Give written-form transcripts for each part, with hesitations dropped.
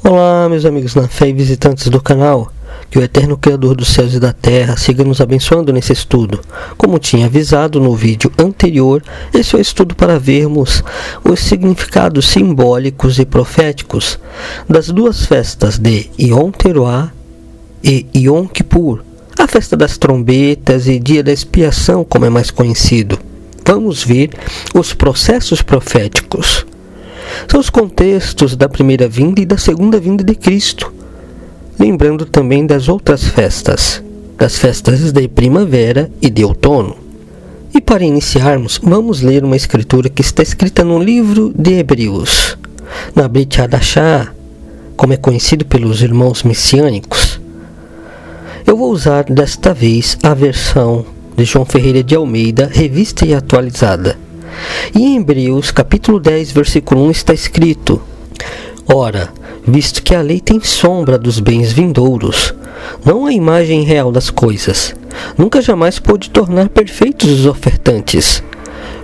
Olá, meus amigos na fé e visitantes do canal. Que o eterno Criador dos céus e da terra siga nos abençoando nesse estudo. Como tinha avisado no vídeo anterior, esse é o estudo para vermos os significados simbólicos e proféticos das duas festas de Yom Teruah e Yom Kippur, a festa das trombetas e dia da expiação, como é mais conhecido. Vamos ver os processos proféticos. São os contextos da primeira vinda e da segunda vinda de Cristo. Lembrando também das outras festas, das festas de primavera e de outono. E para iniciarmos, vamos ler uma escritura que está escrita no livro de Hebreus, na Brit Hadashah, como é conhecido pelos irmãos messiânicos. Eu vou usar desta vez a versão de João Ferreira de Almeida, revista e atualizada. E em Hebreus, capítulo 10, versículo 1, está escrito: Ora, visto que a lei tem sombra dos bens vindouros, não a imagem real das coisas, nunca jamais pôde tornar perfeitos os ofertantes,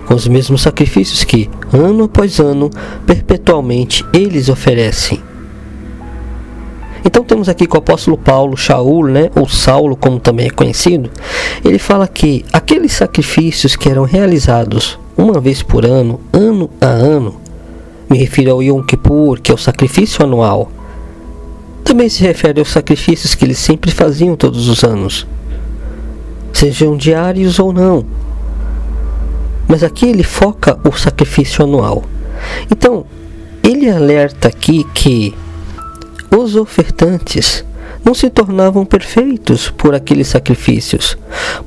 com os mesmos sacrifícios que, ano após ano, perpetualmente eles oferecem. Então temos aqui que o apóstolo Paulo, Shaul, ou Saulo, como também é conhecido, ele fala que aqueles sacrifícios que eram realizados uma vez por ano, ano a ano, me refiro ao Yom Kippur, que é o sacrifício anual, também se refere aos sacrifícios que eles sempre faziam todos os anos, sejam diários ou não. Mas aqui ele foca o sacrifício anual. Então, ele alerta aqui que os ofertantes não se tornavam perfeitos por aqueles sacrifícios,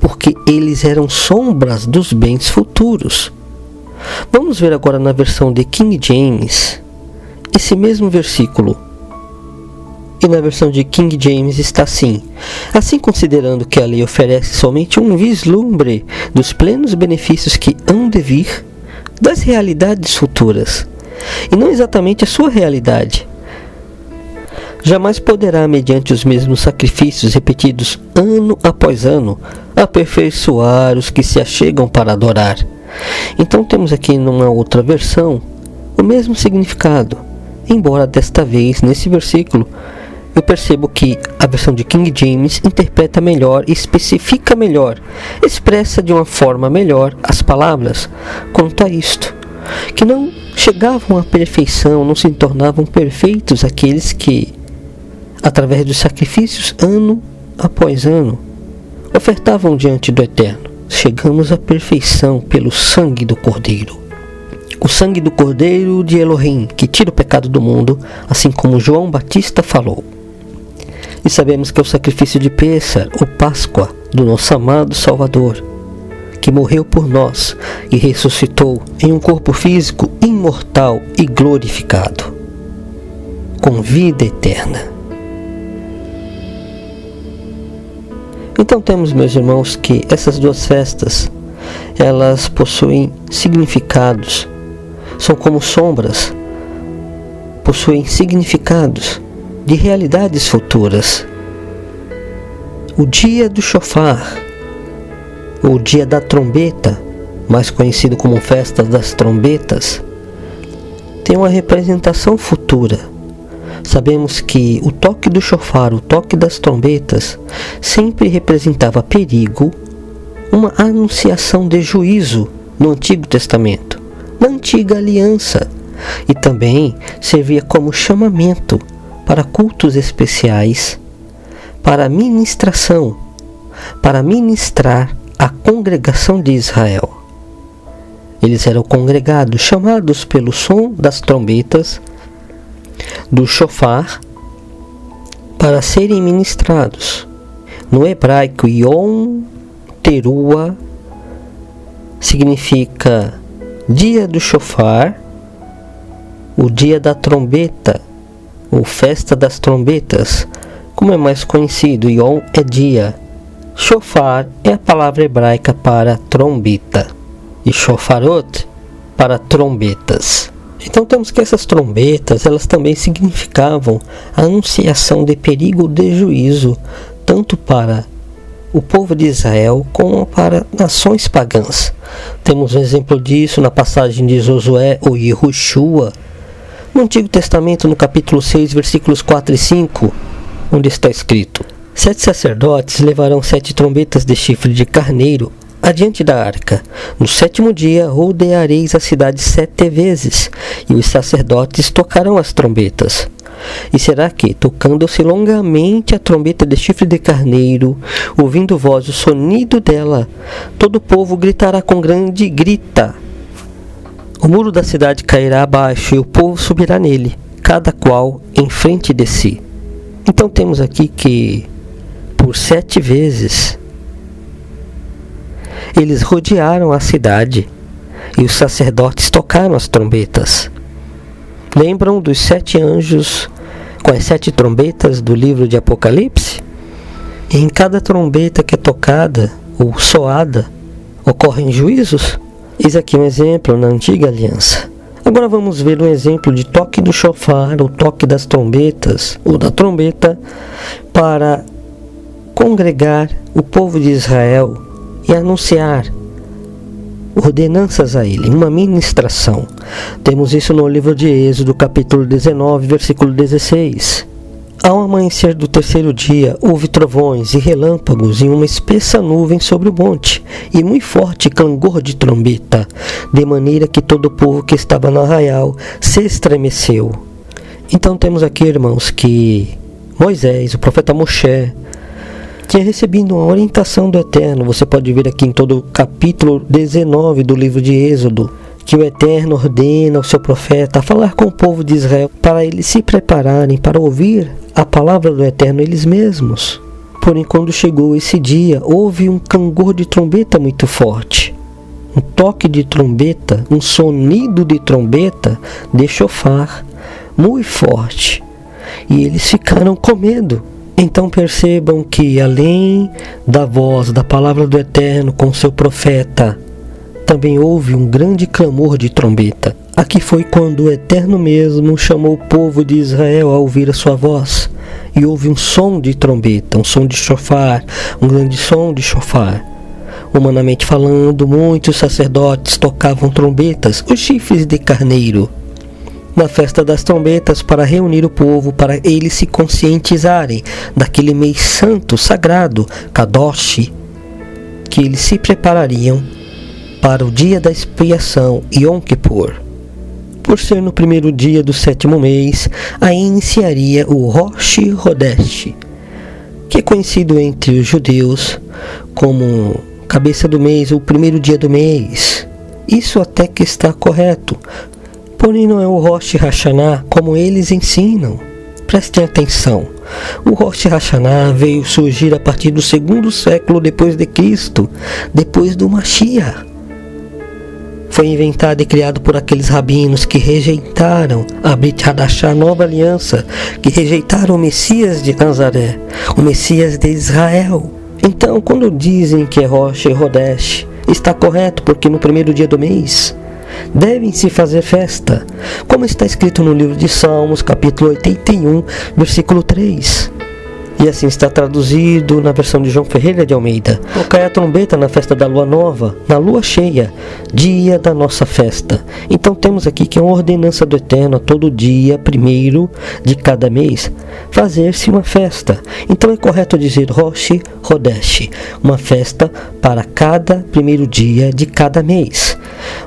porque eles eram sombras dos bens futuros. Vamos ver agora na versão de King James esse mesmo versículo. E na versão de King James está assim: assim, considerando que a lei oferece somente um vislumbre dos plenos benefícios que hão de vir, das realidades futuras, e não exatamente a sua realidade, jamais poderá, mediante os mesmos sacrifícios repetidos ano após ano, aperfeiçoar os que se achegam para adorar. Então temos aqui numa outra versão o mesmo significado, embora desta vez, nesse versículo, eu percebo que a versão de King James interpreta melhor, especifica melhor, expressa de uma forma melhor as palavras quanto a isto, que não chegavam à perfeição, não se tornavam perfeitos aqueles que, através dos sacrifícios ano após ano, ofertavam diante do Eterno. Chegamos à perfeição pelo sangue do Cordeiro. O sangue do Cordeiro de Elohim, que tira o pecado do mundo, assim como João Batista falou. E sabemos que é o sacrifício de Pêssar, ou Páscoa, do nosso amado Salvador, que morreu por nós e ressuscitou em um corpo físico imortal e glorificado, com vida eterna. Então temos, meus irmãos, que essas duas festas, elas possuem significados, são como sombras, possuem significados de realidades futuras. O dia do shofar, ou dia da trombeta, mais conhecido como festa das trombetas, tem uma representação futura. Sabemos que o toque do shofar, o toque das trombetas, sempre representava perigo, uma anunciação de juízo no Antigo Testamento, na Antiga Aliança, e também servia como chamamento para cultos especiais, para ministração, para ministrar a congregação de Israel. Eles eram congregados, chamados pelo som das trombetas, do shofar, para serem ministrados. No hebraico, Yom Teruah significa dia do shofar, o dia da trombeta, ou festa das trombetas, como é mais conhecido. Yom é dia, shofar é a palavra hebraica para trombeta, e shofarot para trombetas. Então temos que essas trombetas, elas também significavam a anunciação de perigo ou de juízo, tanto para o povo de Israel como para nações pagãs. Temos um exemplo disso na passagem de Josué ou Yehoshua, No Antigo Testamento, no capítulo 6, versículos 4 e 5, onde está escrito: 7 sacerdotes levarão 7 trombetas de chifre de carneiro adiante da arca. No 7º dia rodeareis a cidade 7 vezes, e os sacerdotes tocarão as trombetas. E será que, tocando-se longamente a trombeta de chifre de carneiro, ouvindo vós o sonido dela, todo o povo gritará com grande grita. O muro da cidade cairá abaixo e o povo subirá nele, cada qual em frente de si. Então temos aqui que, por 7 vezes, eles rodearam a cidade e os sacerdotes tocaram as trombetas. Lembram dos 7 anjos com as 7 trombetas do livro de Apocalipse? E em cada trombeta que é tocada ou soada, ocorrem juízos? Eis aqui um exemplo na antiga aliança. Agora vamos ver um exemplo de toque do shofar, ou toque das trombetas, ou da trombeta, para congregar o povo de Israel e anunciar ordenanças a ele, uma ministração. Temos isso no livro de Êxodo, capítulo 19, versículo 16. Ao amanhecer do 3º dia, houve trovões e relâmpagos e uma espessa nuvem sobre o monte, e muito forte clangor de trombeta, de maneira que todo o povo que estava no arraial se estremeceu. Então temos aqui, irmãos, que Moisés, o profeta Moshe, tinha recebido uma orientação do Eterno. Você pode ver aqui em todo o capítulo 19 do livro de Êxodo, que o Eterno ordena ao seu profeta a falar com o povo de Israel para eles se prepararem para ouvir a palavra do Eterno eles mesmos. Porém, quando chegou esse dia, houve um clangor de trombeta muito forte, um toque de trombeta, um sonido de trombeta de shofar muito forte, e eles ficaram com medo. Então percebam que, além da voz da palavra do Eterno com seu profeta, também houve um grande clamor de trombeta. Aqui foi quando o Eterno mesmo chamou o povo de Israel a ouvir a sua voz. E houve um som de trombeta, um som de shofar, um grande som de shofar. Humanamente falando, muitos sacerdotes tocavam trombetas, os chifres de carneiro, na festa das trombetas, para reunir o povo, para eles se conscientizarem daquele mês santo, sagrado, Kadosh, que eles se preparariam para o dia da expiação, Yom Kippur. Por ser no 1º dia do 7º mês, aí iniciaria o Rosh Hodesh, que é conhecido entre os judeus como cabeça do mês, ou 1º dia do mês. Isso até que está correto, porém não é o Rosh Hashanah como eles ensinam. Prestem atenção. O Rosh Hashanah veio surgir a partir do 2º século depois de Cristo, depois do Mashiach. Foi inventado e criado por aqueles rabinos que rejeitaram a Brit Hadashah, a nova aliança, que rejeitaram o Messias de Nazaré, o Messias de Israel. Então, quando dizem que é Rosh Hodesh, está correto, porque no 1º dia do mês devem-se fazer festa, como está escrito no livro de Salmos, capítulo 81, versículo 3. E assim está traduzido na versão de João Ferreira de Almeida: tocai a trombeta na festa da lua nova, na lua cheia, dia da nossa festa. Então temos aqui que é uma ordenança do Eterno a todo dia, 1º de cada mês, fazer-se uma festa. Então é correto dizer Rosh Hodesh, uma festa para cada 1º dia de cada mês.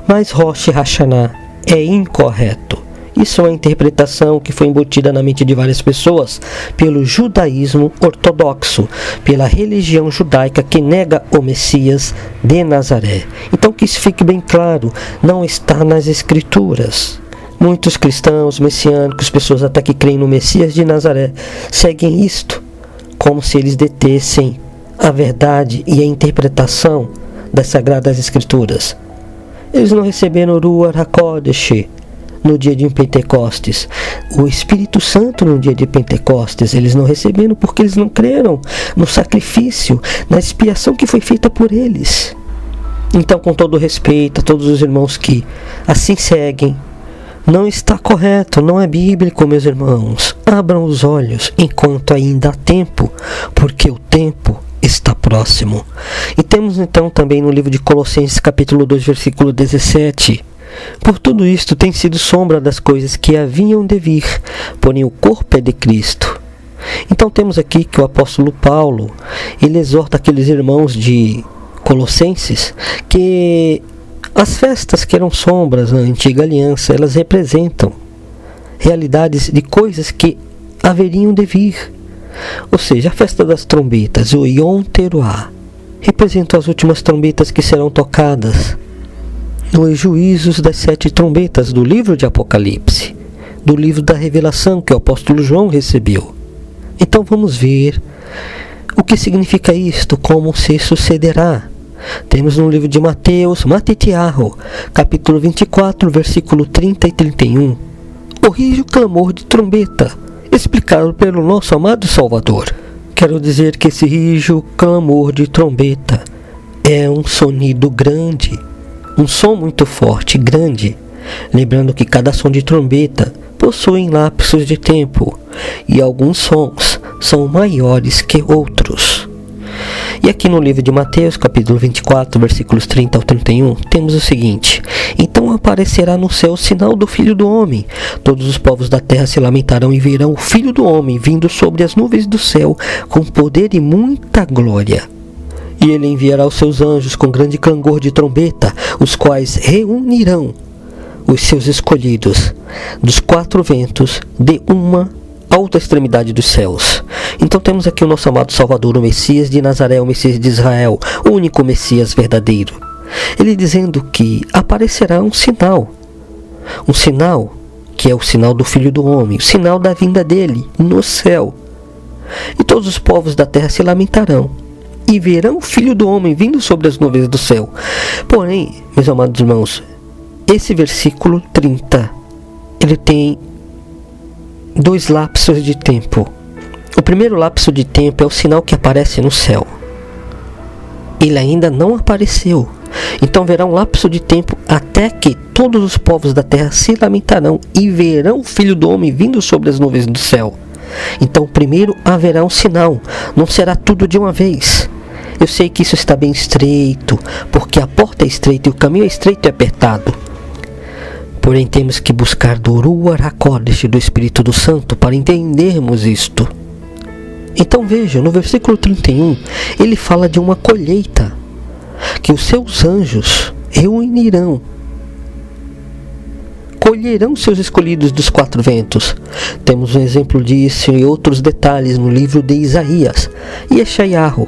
Mas Rosh Hashanah é incorreto. Isso é uma interpretação que foi embutida na mente de várias pessoas pelo judaísmo ortodoxo, pela religião judaica que nega o Messias de Nazaré. Então que isso fique bem claro, não está nas Escrituras. Muitos cristãos messiânicos, pessoas até que creem no Messias de Nazaré, seguem isto como se eles detessem a verdade e a interpretação das Sagradas Escrituras. Eles não receberam o Ruach HaKodesh no dia de Pentecostes, o Espírito Santo no dia de Pentecostes. Eles não receberam porque eles não creram no sacrifício, na expiação que foi feita por eles. Então, com todo respeito a todos os irmãos que assim seguem, não está correto, não é bíblico, meus irmãos. Abram os olhos enquanto ainda há tempo, porque o tempo está próximo. E temos então também no livro de Colossenses, capítulo 2, versículo 17, Por tudo isto tem sido sombra das coisas que haviam de vir, porém o corpo é de Cristo. Então temos aqui que o apóstolo Paulo, ele exorta aqueles irmãos de Colossenses que as festas que eram sombras na antiga aliança, elas representam realidades de coisas que haveriam de vir. Ou seja, a festa das trombetas, o Yom Teruah, representam as últimas trombetas que serão tocadas nos juízos das 7 trombetas do livro de Apocalipse, do livro da revelação que o apóstolo João recebeu. Então vamos ver o que significa isto, como se sucederá. Temos no livro de Mateus, Matitiarro, capítulo 24, versículo 30 e 31, o rijo clamor de trombeta, explicado pelo nosso amado Salvador. Quero dizer que esse rijo clamor de trombeta é um sonido grande, um som muito forte, grande. Lembrando que cada som de trombeta possui lapsos de tempo e alguns sons são maiores que outros. E aqui no livro de Mateus, capítulo 24, versículos 30 ao 31, temos o seguinte: então aparecerá no céu o sinal do Filho do Homem. Todos os povos da terra se lamentarão e verão o Filho do Homem vindo sobre as nuvens do céu com poder e muita glória. E ele enviará os seus anjos com grande clangor de trombeta, os quais reunirão os seus escolhidos dos 4 ventos de uma a outra extremidade dos céus. Então temos aqui o nosso amado Salvador, o Messias de Nazaré, o Messias de Israel, o único Messias verdadeiro. Ele dizendo que aparecerá um sinal que é o sinal do Filho do Homem, o sinal da vinda dele no céu. E todos os povos da terra se lamentarão e verão o Filho do Homem vindo sobre as nuvens do céu. Porém, meus amados irmãos, esse versículo 30, ele tem 2 lapsos de tempo. O primeiro lapso de tempo é o sinal que aparece no céu. Ele ainda não apareceu. Então verá um lapso de tempo até que todos os povos da terra se lamentarão e verão o Filho do Homem vindo sobre as nuvens do céu. Então primeiro haverá um sinal, não será tudo de uma vez. Eu sei que isso está bem estreito, porque a porta é estreita e o caminho é estreito e apertado. Porém temos que buscar do Ruach HaKodesh, do Espírito do Santo, para entendermos isto. Então veja, no versículo 31, ele fala de uma colheita, que os seus anjos reunirão, colherão seus escolhidos dos 4 ventos. Temos um exemplo disso e outros detalhes no livro de Isaías e Yeshayahu,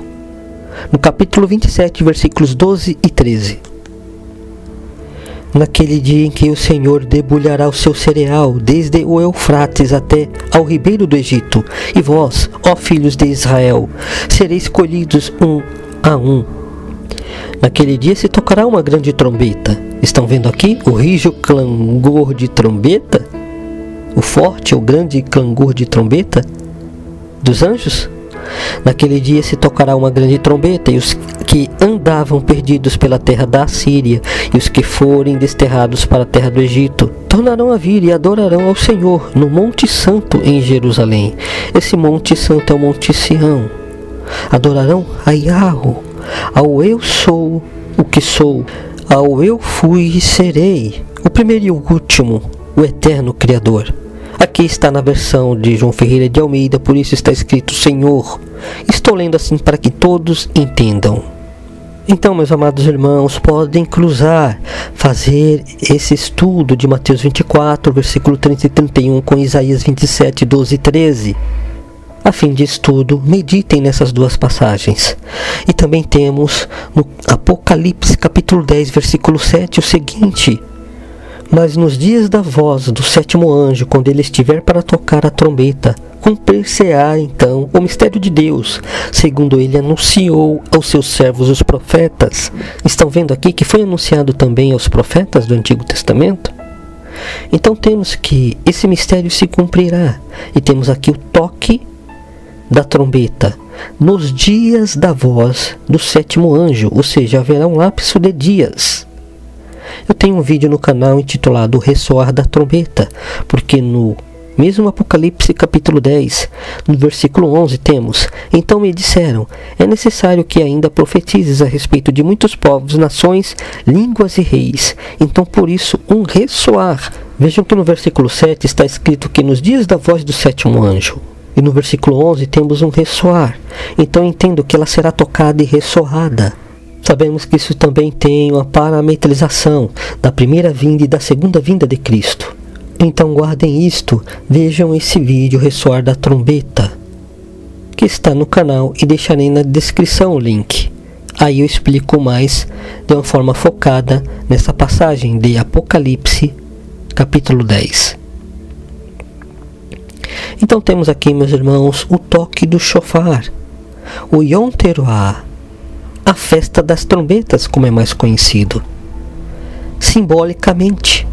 no capítulo 27, versículos 12 e 13. Naquele dia em que o Senhor debulhará o seu cereal, desde o Eufrates até ao ribeiro do Egito, e vós, ó filhos de Israel, sereis colhidos um a um. Naquele dia se tocará uma grande trombeta. Estão vendo aqui o rijo clangor de trombeta? O forte, o grande clangor de trombeta dos anjos? Naquele dia se tocará uma grande trombeta, e os que andavam perdidos pela terra da Assíria e os que forem desterrados para a terra do Egito tornarão a vir e adorarão ao Senhor no Monte Santo em Jerusalém. Esse Monte Santo é o Monte Sião. Adorarão a Yahweh, ao eu sou o que sou, ao eu fui e serei, o primeiro e o último, o eterno Criador. Aqui está na versão de João Ferreira de Almeida, por isso está escrito Senhor. Estou lendo assim para que todos entendam. Então, meus amados irmãos, podem cruzar, fazer esse estudo de Mateus 24, versículo 30 e 31 com Isaías 27, 12 e 13. A fim de estudo, meditem nessas 2 passagens. E também temos no Apocalipse, capítulo 10, versículo 7, o seguinte: mas nos dias da voz do 7º anjo, quando ele estiver para tocar a trombeta, cumprir-se-á então o mistério de Deus, segundo ele anunciou aos seus servos os profetas. Estão vendo aqui que foi anunciado também aos profetas do Antigo Testamento? Então temos que esse mistério se cumprirá. E temos aqui o toque da trombeta nos dias da voz do 7º anjo, ou seja, haverá um lapso de dias. Eu tenho um vídeo no canal intitulado O Ressoar da Trombeta, porque no Mesmo Apocalipse capítulo 10, no versículo 11 temos: Então me disseram, é necessário que ainda profetizes a respeito de muitos povos, nações, línguas e reis. Então por isso um ressoar. Vejam que no versículo 7 está escrito que nos dias da voz do sétimo anjo. E no versículo 11 temos um ressoar. Então entendo que ela será tocada e ressoada. Sabemos que isso também tem uma parametrização da primeira vinda e da segunda vinda de Cristo. Então guardem isto, vejam esse vídeo ressoar da trombeta, que está no canal, e deixarei na descrição o link. Aí eu explico mais de uma forma focada nessa passagem de Apocalipse, capítulo 10. Então temos aqui, meus irmãos, o toque do shofar, o Yom Teruah, a festa das trombetas, como é mais conhecido, simbolicamente,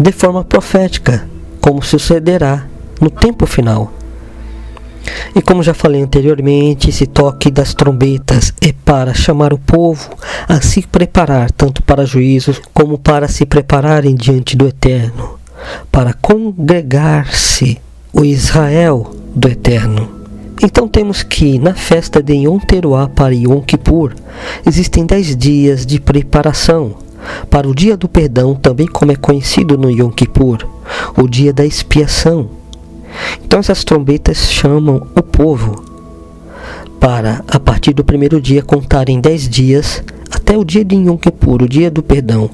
de forma profética, como sucederá no tempo final. E como já falei anteriormente, esse toque das trombetas é para chamar o povo a se preparar, tanto para juízos como para se prepararem diante do Eterno, para congregar-se o Israel do Eterno. Então temos que na festa de Yom Teruah para Yom Kippur existem 10 dias de preparação para o dia do perdão, também como é conhecido no Yom Kippur, o dia da expiação. Então essas trombetas chamam o povo para, a partir do primeiro dia, contarem 10 dias até o dia de Yom Kippur, o dia do perdão.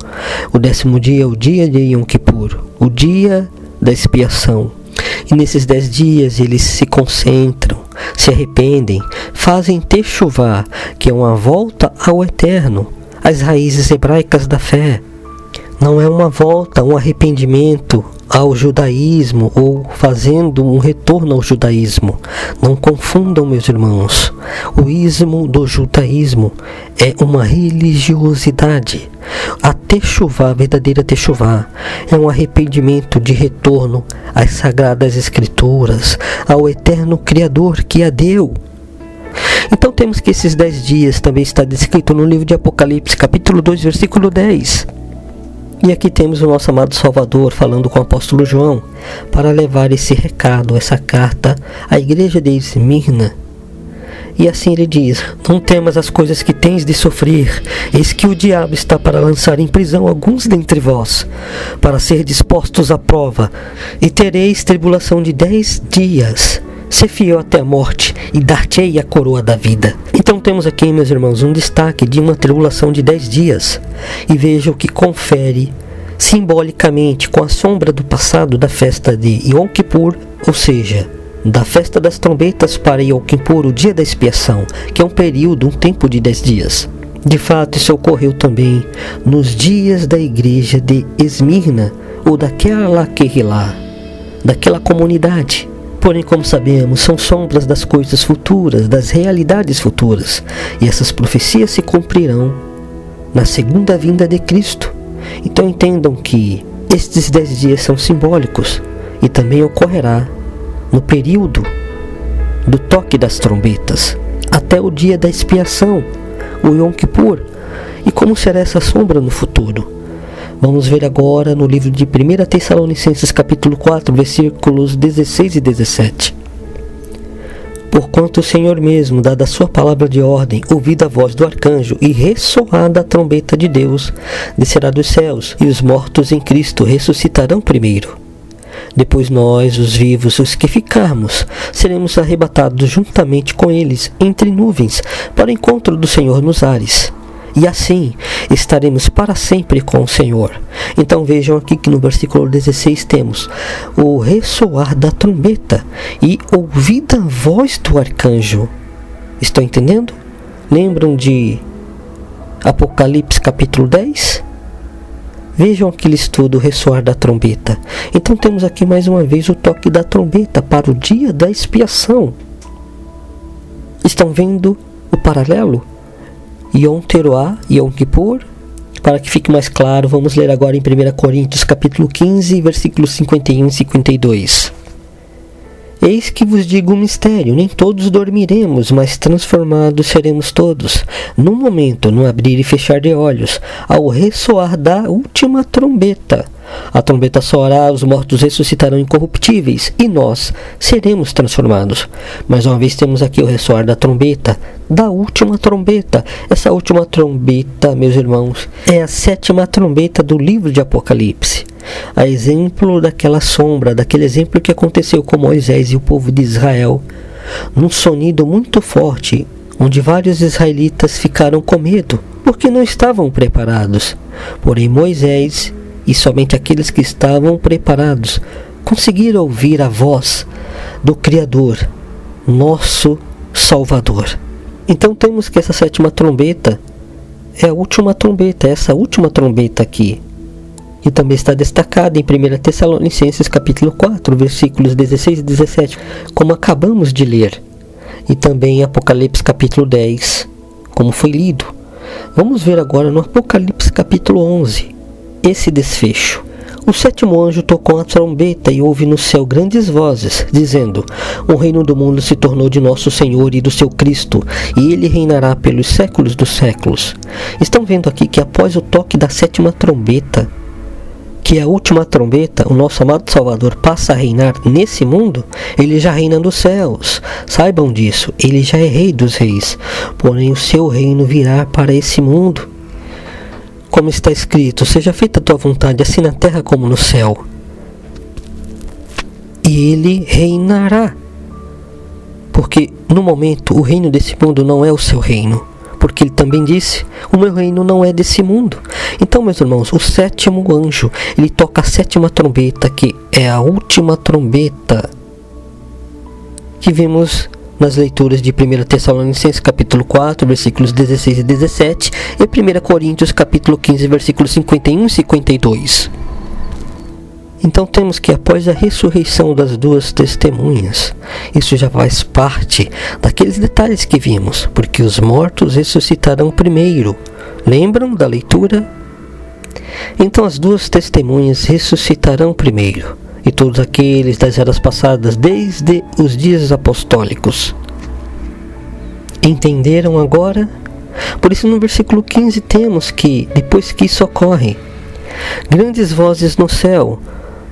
O 10º dia, o dia de Yom Kippur, o dia da expiação. E nesses 10 dias eles se concentram, se arrependem, fazem techuvá, que é uma volta ao Eterno, às raízes hebraicas da fé. Não é uma volta, um arrependimento ao judaísmo ou fazendo um retorno ao judaísmo. Não confundam, meus irmãos. O ismo do judaísmo é uma religiosidade. A techuvá, a verdadeira techuvá, é um arrependimento de retorno às sagradas escrituras, ao eterno Criador que a deu. Então temos que esses 10 dias também está descrito no livro de Apocalipse, capítulo 2, versículo 10. E aqui temos o nosso amado Salvador falando com o apóstolo João para levar esse recado, essa carta à igreja de Esmirna. E assim ele diz: Não temas as coisas que tens de sofrer, eis que o diabo está para lançar em prisão alguns dentre vós, para ser dispostos à prova, e tereis tribulação de 10 dias. Ser fiel até a morte, e dar-te-ei a coroa da vida. Então temos aqui, meus irmãos, um destaque de uma tribulação de 10 dias. E veja o que confere simbolicamente com a sombra do passado da festa de Yom Kippur, ou seja, da festa das trombetas para Yom Kippur, o dia da expiação, que é um período, um tempo de 10 dias. De fato, isso ocorreu também nos dias da igreja de Esmirna, ou daquela Querrilá, daquela comunidade. Porém, como sabemos, são sombras das coisas futuras, das realidades futuras. E essas profecias se cumprirão na segunda vinda de Cristo. Então entendam que estes 10 dias são simbólicos e também ocorrerá no período do toque das trombetas, até o dia da expiação, o Yom Kippur. E como será essa sombra no futuro? Vamos ver agora no livro de 1 Tessalonicenses capítulo 4, versículos 16 e 17. Porquanto o Senhor mesmo, dada a sua palavra de ordem, ouvida a voz do arcanjo e ressoada a trombeta de Deus, descerá dos céus, e os mortos em Cristo ressuscitarão primeiro. Depois nós, os vivos, os que ficarmos, seremos arrebatados juntamente com eles entre nuvens, para o encontro do Senhor nos ares. E assim estaremos para sempre com o Senhor. Então vejam aqui que no versículo 16 temos o ressoar da trombeta e ouvida a voz do arcanjo. Estão entendendo? Lembram de Apocalipse capítulo 10? Vejam aquele estudo, o ressoar da trombeta. Então temos aqui mais uma vez o toque da trombeta para o dia da expiação. Estão vendo o paralelo? Yom Teruah, Yom Kippur. Para que fique mais claro, vamos ler agora em 1 Coríntios capítulo 15, versículos 51 e 52. Eis que vos digo um mistério, nem todos dormiremos, mas transformados seremos todos, num momento, no abrir e fechar de olhos, ao ressoar da última trombeta. A trombeta soará, os mortos ressuscitarão incorruptíveis e nós seremos transformados. Mais uma vez temos aqui o ressoar da trombeta, da última trombeta. Essa última trombeta, meus irmãos, é a 7ª trombeta do livro de Apocalipse. A exemplo daquela sombra, daquele exemplo que aconteceu com Moisés e o povo de Israel, num sonido muito forte, onde vários israelitas ficaram com medo, porque não estavam preparados. Porém Moisés e somente aqueles que estavam preparados conseguiram ouvir a voz do Criador, nosso Salvador. Então temos que essa 7ª trombeta é a última trombeta, essa última trombeta aqui. E também está destacada em 1 Tessalonicenses capítulo 4, versículos 16 e 17, como acabamos de ler. E também em Apocalipse capítulo 10, como foi lido. Vamos ver agora no Apocalipse capítulo 11, esse desfecho. O 7º anjo tocou a trombeta e houve no céu grandes vozes, dizendo: o reino do mundo se tornou de nosso Senhor e do seu Cristo, e ele reinará pelos séculos dos séculos. Estão vendo aqui que após o toque da 7ª trombeta, que é a última trombeta, o nosso amado Salvador passa a reinar nesse mundo. Ele já reina nos céus, saibam disso, ele já é rei dos reis, porém o seu reino virá para esse mundo. Como está escrito: seja feita a tua vontade, assim na terra como no céu. E ele reinará, porque no momento o reino desse mundo não é o seu reino, porque ele também disse: o meu reino não é desse mundo. Então, meus irmãos, o 7º anjo, ele toca a 7ª trombeta, que é a última trombeta que vimos nas leituras de 1 Tessalonicenses capítulo 4, versículos 16 e 17, e 1 Coríntios capítulo 15, versículos 51 e 52. Então temos que após a ressurreição das duas testemunhas, isso já faz parte daqueles detalhes que vimos, porque os mortos ressuscitarão primeiro. Lembram da leitura? Então as duas testemunhas ressuscitarão primeiro, e todos aqueles das eras passadas, desde os dias apostólicos. Entenderam agora? Por isso no versículo 15 temos que, depois que isso ocorre, grandes vozes no céu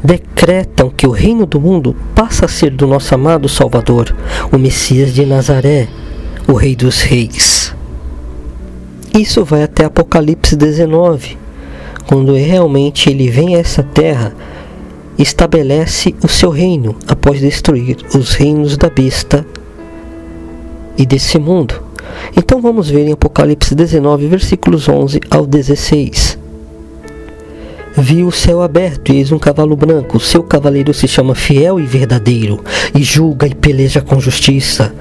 decretam que o reino do mundo passa a ser do nosso amado Salvador, o Messias de Nazaré, o Rei dos Reis. Isso vai até Apocalipse 19, quando realmente ele vem a essa terra, estabelece o seu reino após destruir os reinos da besta e desse mundo. Então vamos ver em Apocalipse 19, versículos 11 ao 16. Vi o céu aberto e eis um cavalo branco. O seu cavaleiro se chama Fiel e Verdadeiro, e julga e peleja com justiça.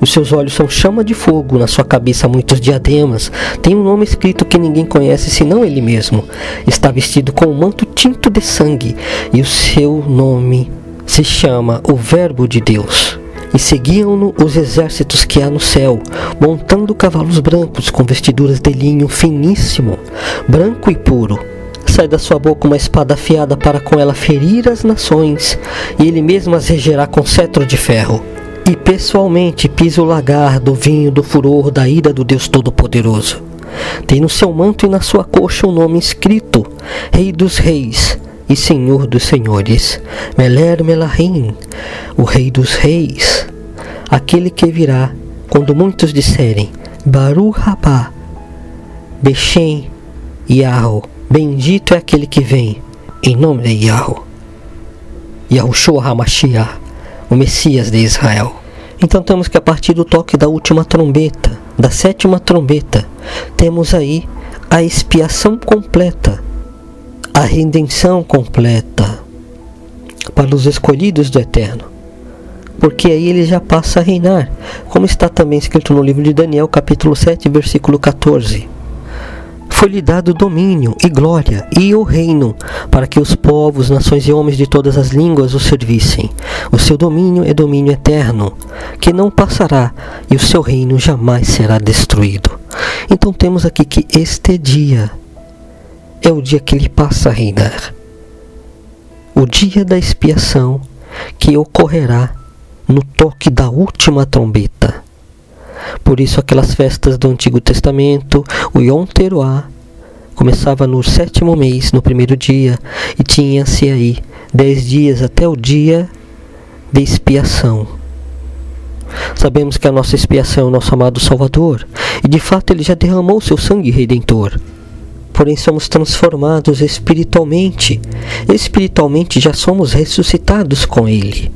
Os seus olhos são chama de fogo, na sua cabeça muitos diademas. Tem um nome escrito que ninguém conhece senão ele mesmo. Está vestido com um manto tinto de sangue, e o seu nome se chama o Verbo de Deus. E seguiam-no os exércitos que há no céu, montando cavalos brancos com vestiduras de linho finíssimo, branco e puro. Sai da sua boca uma espada afiada para com ela ferir as nações, e ele mesmo as regerá com cetro de ferro. E pessoalmente pisa o lagar do vinho do furor da ira do Deus Todo-Poderoso. Tem no seu manto e na sua coxa o nome escrito: Rei dos Reis e Senhor dos Senhores, Meler Melahim, o Rei dos Reis, aquele que virá quando muitos disserem: Baruch Rabá, Beshem Yahweh, bendito é aquele que vem em nome de Yahweh, Yahushua HaMashiach, o Messias de Israel. Então temos que a partir do toque da última trombeta, da 7ª trombeta, temos aí a expiação completa, a redenção completa para os escolhidos do Eterno, porque aí ele já passa a reinar, como está também escrito no livro de Daniel, capítulo 7, versículo 14. Foi-lhe dado domínio e glória e o reino, para que os povos, nações e homens de todas as línguas o servissem. O seu domínio é domínio eterno, que não passará, e o seu reino jamais será destruído. Então temos aqui que este dia é o dia que ele passa a reinar. O dia da expiação, que ocorrerá no toque da última trombeta. Por isso aquelas festas do Antigo Testamento, o Yom Teruah, começava no 7º mês, no primeiro dia, e tinha-se aí 10 dias até o dia de expiação. Sabemos que a nossa expiação é o nosso amado Salvador, e de fato Ele já derramou seu sangue redentor. Porém somos transformados espiritualmente. Espiritualmente já somos ressuscitados com Ele.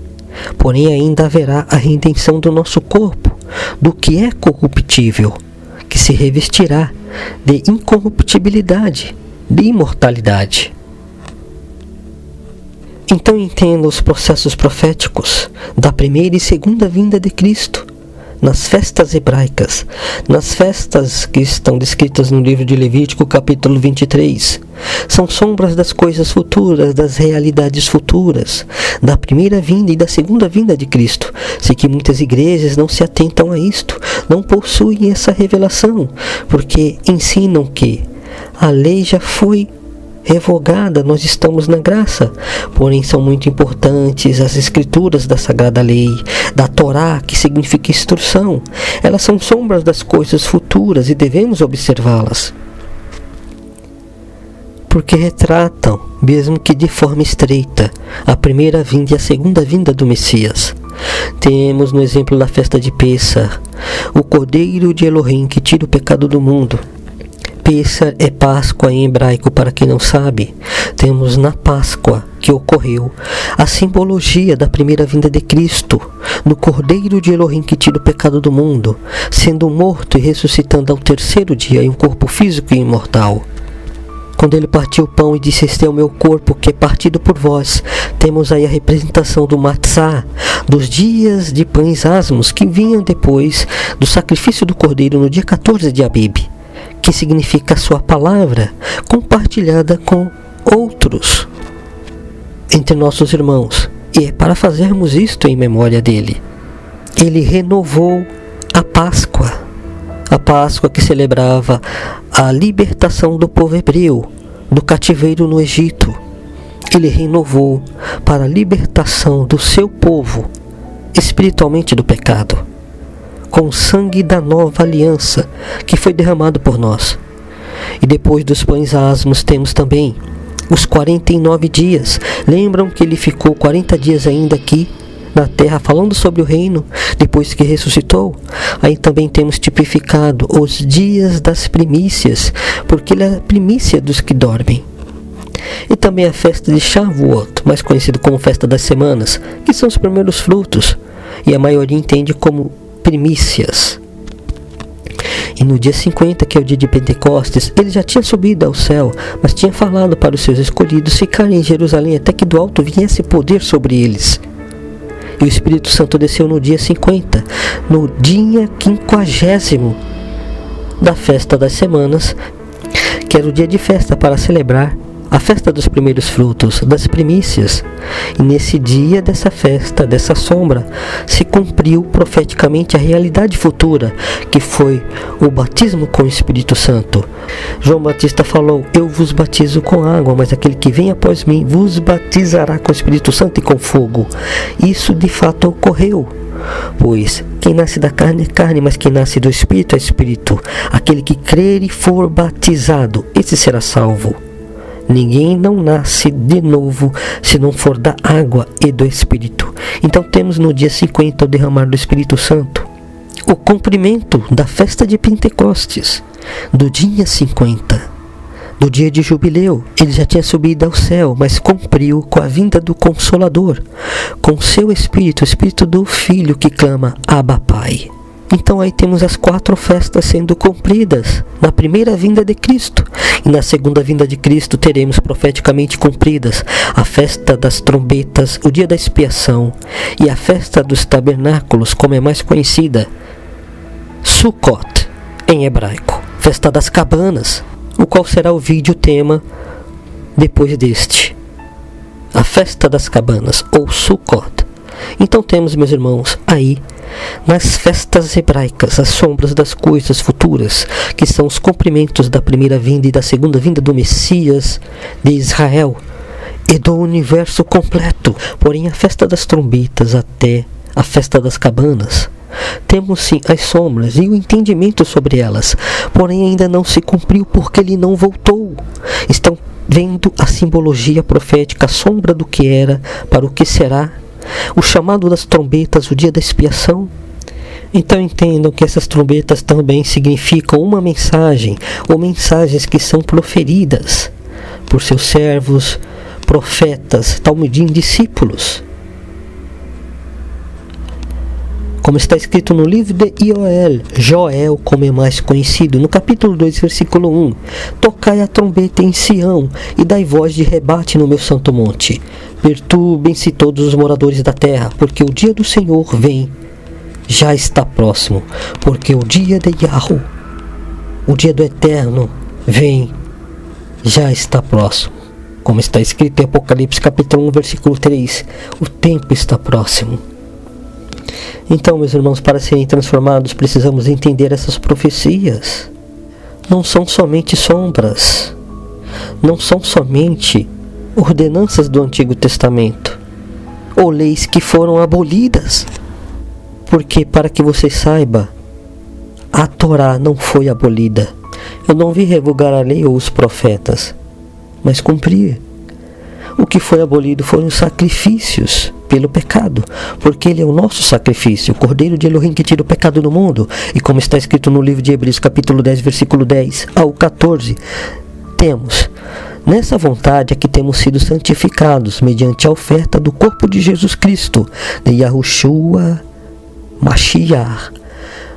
Porém ainda haverá a redenção do nosso corpo, do que é corruptível, que se revestirá de incorruptibilidade, de imortalidade. Então entenda os processos proféticos da primeira e segunda vinda de Cristo, nas festas hebraicas, nas festas que estão descritas no livro de Levítico, capítulo 23. São sombras das coisas futuras, das realidades futuras, da primeira vinda e da segunda vinda de Cristo. Sei que muitas igrejas não se atentam a isto, não possuem essa revelação, porque ensinam que a lei já foi revogada, nós estamos na graça. Porém são muito importantes as escrituras da Sagrada Lei, da Torá, que significa instrução. Elas são sombras das coisas futuras e devemos observá-las, porque retratam, mesmo que de forma estreita, a primeira vinda e a segunda vinda do Messias. Temos no exemplo da festa de Pêssar, o Cordeiro de Elohim que tira o pecado do mundo. Pêssar é Páscoa em hebraico, para quem não sabe. Temos na Páscoa que ocorreu a simbologia da primeira vinda de Cristo, no Cordeiro de Elohim que tira o pecado do mundo, sendo morto e ressuscitando ao terceiro dia em um corpo físico e imortal. Quando ele partiu o pão e disse: "Este é o meu corpo que é partido por vós", temos aí a representação do Matzá, dos dias de pães asmos que vinham depois do sacrifício do Cordeiro no dia 14 de Abib, que significa a sua palavra compartilhada com outros entre nossos irmãos. E é para fazermos isto em memória dele. Ele renovou a Páscoa que celebrava a libertação do povo hebreu do cativeiro no Egito. Ele renovou para a libertação do seu povo espiritualmente do pecado, com o sangue da nova aliança que foi derramado por nós. E depois dos pães asmos temos também os 49 dias. Lembram que ele ficou 40 dias ainda aqui na terra falando sobre o reino, depois que ressuscitou? Aí também temos tipificado os dias das primícias, porque ele é a primícia dos que dormem. E também a festa de Shavuot, mais conhecido como festa das semanas, que são os primeiros frutos, e a maioria entende como primícias. E no dia 50, que é o dia de Pentecostes, ele já tinha subido ao céu, mas tinha falado para os seus escolhidos ficarem em Jerusalém até que do alto viesse poder sobre eles. E o Espírito Santo desceu no dia 50, no dia 50º da festa das semanas, que era o dia de festa para celebrar a festa dos primeiros frutos, das primícias. E nesse dia dessa festa, dessa sombra, se cumpriu profeticamente a realidade futura, que foi o batismo com o Espírito Santo. João Batista falou: "Eu vos batizo com água, mas aquele que vem após mim vos batizará com o Espírito Santo e com fogo." Isso de fato ocorreu. Pois quem nasce da carne é carne, mas quem nasce do Espírito é Espírito. Aquele que crer e for batizado, esse será salvo. Ninguém não nasce de novo se não for da água e do Espírito. Então temos no dia 50 o derramar do Espírito Santo, o cumprimento da festa de Pentecostes, do dia 50, do dia de jubileu. Ele já tinha subido ao céu, mas cumpriu com a vinda do Consolador, com seu Espírito, o Espírito do Filho que clama: "Abba, Pai." Então aí temos as 4 festas sendo cumpridas na primeira vinda de Cristo. E na segunda vinda de Cristo teremos profeticamente cumpridas a festa das trombetas, o dia da expiação, e a festa dos tabernáculos, como é mais conhecida, Sukkot em hebraico, festa das cabanas, o qual será o vídeo tema depois deste, a festa das cabanas ou Sukkot. Então temos, meus irmãos, aí nas festas hebraicas as sombras das coisas futuras, que são os cumprimentos da primeira vinda e da segunda vinda do Messias de Israel e do universo completo. Porém a festa das trombetas até a festa das cabanas Temos sim as sombras e o entendimento sobre elas, porém ainda não se cumpriu porque ele não voltou. Estão vendo a simbologia profética, a sombra do que era para o que será, o chamado das trombetas, o dia da expiação. Então entendam que essas trombetas também significam uma mensagem, ou mensagens que são proferidas por seus servos, profetas, talmidim, discípulos. Como está escrito no livro de Joel, como é mais conhecido, no capítulo 2, versículo 1. Tocai a trombeta em Sião, e dai voz de rebate no meu santo monte. Perturbem-se todos os moradores da terra, porque o dia do Senhor vem, já está próximo. Porque o dia de Yahweh, o dia do Eterno, vem, já está próximo. Como está escrito em Apocalipse capítulo 1, versículo 3. O tempo está próximo. Então, meus irmãos, para serem transformados, precisamos entender essas profecias. Não são somente sombras. Não são somente ordenanças do Antigo Testamento, ou leis que foram abolidas. Porque, para que você saiba, a Torá não foi abolida. Eu não vim revogar a lei ou os profetas, mas cumprir. O que foi abolido foram os sacrifícios pelo pecado, porque ele é o nosso sacrifício, o Cordeiro de Elohim que tira o pecado do mundo. E como está escrito no livro de Hebreus, capítulo 10, versículo 10 ao 14, temos, nessa vontade é que temos sido santificados, mediante a oferta do corpo de Jesus Cristo, de Yahushua Mashiach,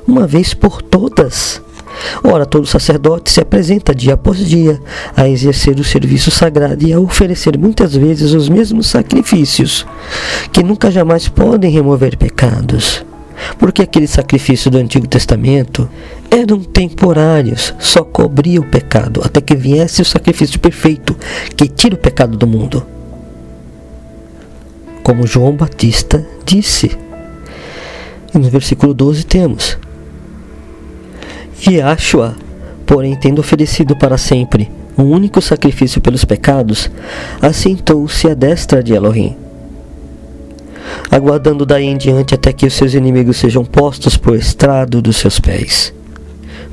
uma vez por todas. Ora, todo sacerdote se apresenta dia após dia a exercer o serviço sagrado e a oferecer muitas vezes os mesmos sacrifícios, que nunca jamais podem remover pecados, porque aqueles sacrifícios do Antigo Testamento eram temporários, só cobria o pecado, até que viesse o sacrifício perfeito, que tira o pecado do mundo. Como João Batista disse. E no versículo 12 temos: Yahshua, porém, tendo oferecido para sempre um único sacrifício pelos pecados, assentou-se à destra de Elohim, aguardando daí em diante até que os seus inimigos sejam postos por estrado dos seus pés.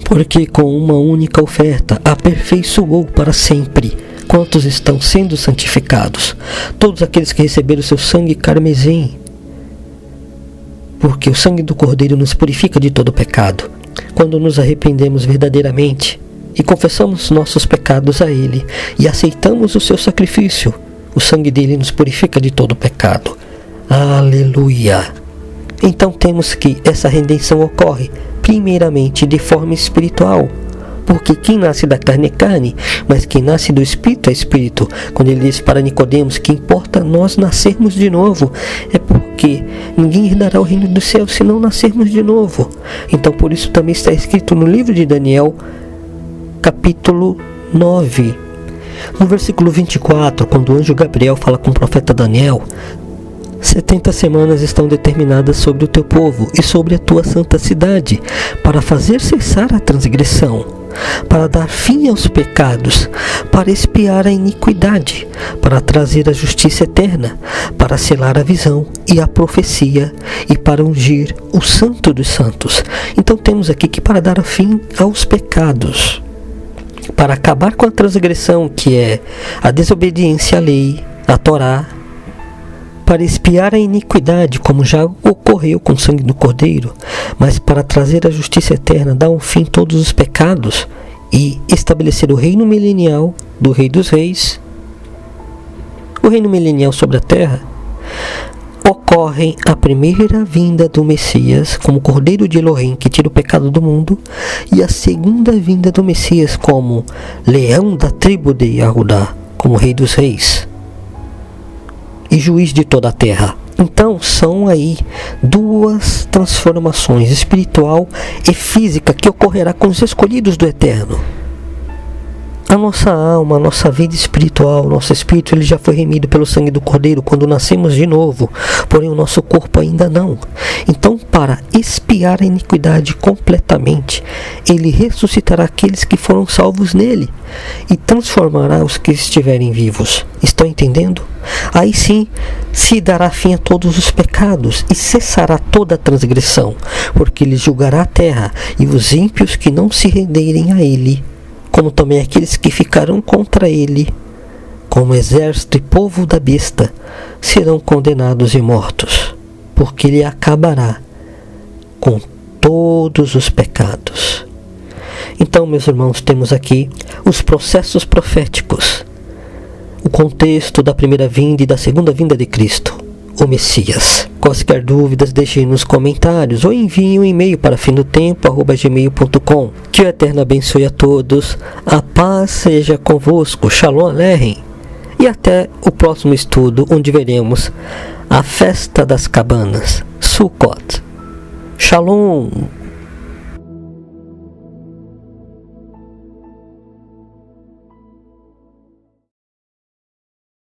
Porque com uma única oferta aperfeiçoou para sempre quantos estão sendo santificados, todos aqueles que receberam o seu sangue carmesim. Porque o sangue do Cordeiro nos purifica de todo pecado. Quando nos arrependemos verdadeiramente e confessamos nossos pecados a Ele e aceitamos o seu sacrifício, o sangue dele nos purifica de todo pecado. Aleluia! Então temos que essa redenção ocorre primeiramente de forma espiritual, porque quem nasce da carne é carne, mas quem nasce do Espírito é Espírito. Quando ele diz para Nicodemos que importa nós nascermos de novo, é porque ninguém herdará o reino dos céus se não nascermos de novo. Então por isso também está escrito no livro de Daniel, capítulo 9, no versículo 24, quando o anjo Gabriel fala com o profeta Daniel: 70 semanas estão determinadas sobre o teu povo e sobre a tua santa cidade, para fazer cessar a transgressão, para dar fim aos pecados, para expiar a iniquidade, para trazer a justiça eterna, para selar a visão e a profecia e para ungir o santo dos santos. Então temos aqui que para dar fim aos pecados, para acabar com a transgressão, que é a desobediência à lei, à Torá, para expiar a iniquidade, como já ocorreu com o sangue do Cordeiro, mas para trazer a justiça eterna, dar um fim a todos os pecados e estabelecer o reino milenial do Rei dos Reis. O reino milenial sobre a terra ocorre a primeira vinda do Messias como Cordeiro de Elohim que tira o pecado do mundo, e a segunda vinda do Messias como Leão da tribo de Yahudá, como Rei dos Reis e juiz de toda a terra. Então são aí duas transformações, espiritual e física, que ocorrerá com os escolhidos do Eterno. A nossa alma, a nossa vida espiritual, nosso espírito, ele já foi remido pelo sangue do Cordeiro quando nascemos de novo, porém o nosso corpo ainda não. Então, para expiar a iniquidade completamente, ele ressuscitará aqueles que foram salvos nele e transformará os que estiverem vivos. Estão entendendo? Aí sim, se dará fim a todos os pecados e cessará toda a transgressão, porque ele julgará a terra e os ímpios que não se renderem a ele, como também aqueles que ficarão contra ele, como exército e povo da besta, serão condenados e mortos, porque ele acabará com todos os pecados. Então, meus irmãos, temos aqui os processos proféticos, o contexto da primeira vinda e da segunda vinda de Cristo, o Messias. Quaisquer dúvidas, deixem nos comentários ou enviem um e-mail para fimdotempo@gmail.com. Que o Eterno abençoe a todos, a paz seja convosco, Shalom Aleichem, e até o próximo estudo, onde veremos a festa das cabanas, Sukkot. Shalom!